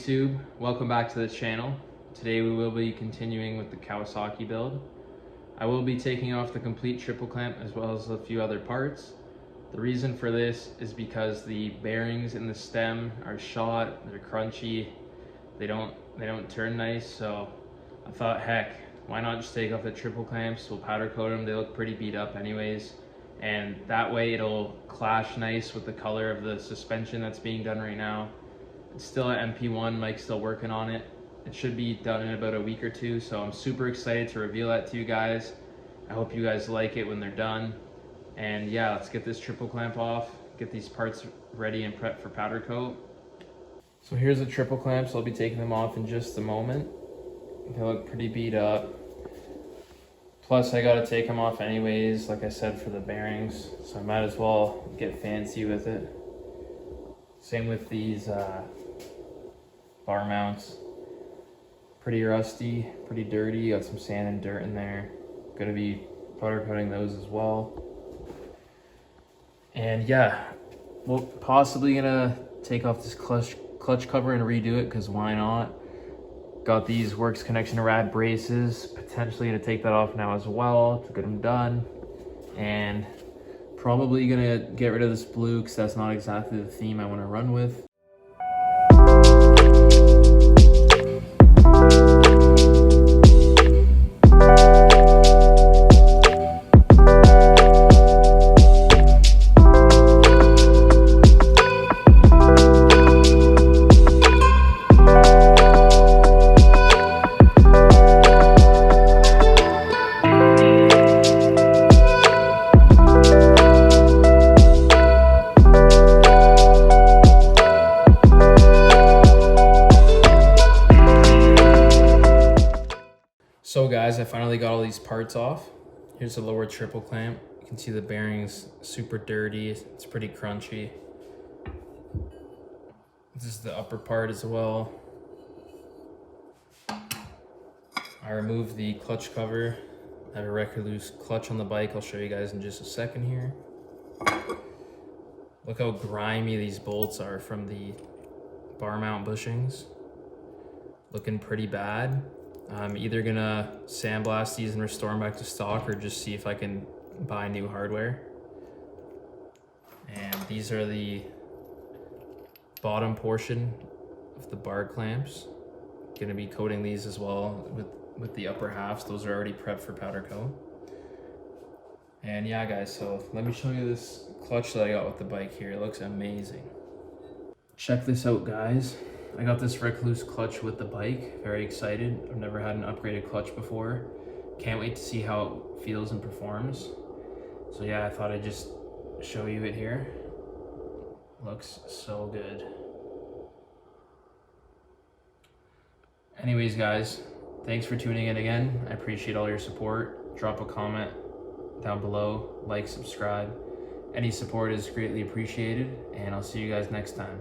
YouTube? Welcome back to the channel. Today we will be continuing with the Kawasaki build. I will be taking off the complete triple clamp as well as a few other parts. The reason for this is because the bearings in the stem are shot, they're crunchy, they don't turn nice, so I thought, heck, why not just take off the triple clamps? We'll powder coat them, they look pretty beat up anyways, and that way it'll clash nice with the color of the suspension that's being done right now. It's still at MP1, Mike's still working on it. It should be done in about a week or two, so I'm super excited to reveal that to you guys. I hope you guys like it when they're done. And yeah, let's get this triple clamp off, get these parts ready and prepped for powder coat. So here's the triple clamps. I'll be taking them off in just a moment. They look pretty beat up. Plus I gotta take them off anyways, like I said, for the bearings. So I might as well get fancy with it. Same with these bar mounts. Pretty rusty, pretty dirty, got some sand and dirt in there. Gonna be powder coating those as well. And yeah, we're possibly gonna take off this clutch cover and redo it, because why not? Got these Works Connection Rad braces, potentially gonna take that off now as well to get them done. And probably gonna get rid of this blue because that's not exactly the theme I want to run with. So guys, I finally got all these parts off. Here's the lower triple clamp. You can see the bearings super dirty. It's pretty crunchy. This is the upper part as well. I removed the clutch cover. I have a record loose clutch on the bike. I'll show you guys in just a second here. Look how grimy these bolts are from the bar mount bushings. Looking pretty bad. I'm either gonna sandblast these and restore them back to stock, or just see if I can buy new hardware. And these are the bottom portion of the bar clamps. Gonna be coating these as well with the upper halves. Those are already prepped for powder coat. And yeah guys, so let me show you this clutch that I got with the bike here. It looks amazing. Check this out guys. I got this Recluse clutch with the bike. Very excited. I've never had an upgraded clutch before. Can't wait to see how it feels and performs. So yeah, I thought I'd just show you it here. Looks so good. Anyways guys, thanks for tuning in again. I appreciate all your support. Drop a comment down below, like, subscribe. Any support is greatly appreciated, and I'll see you guys next time.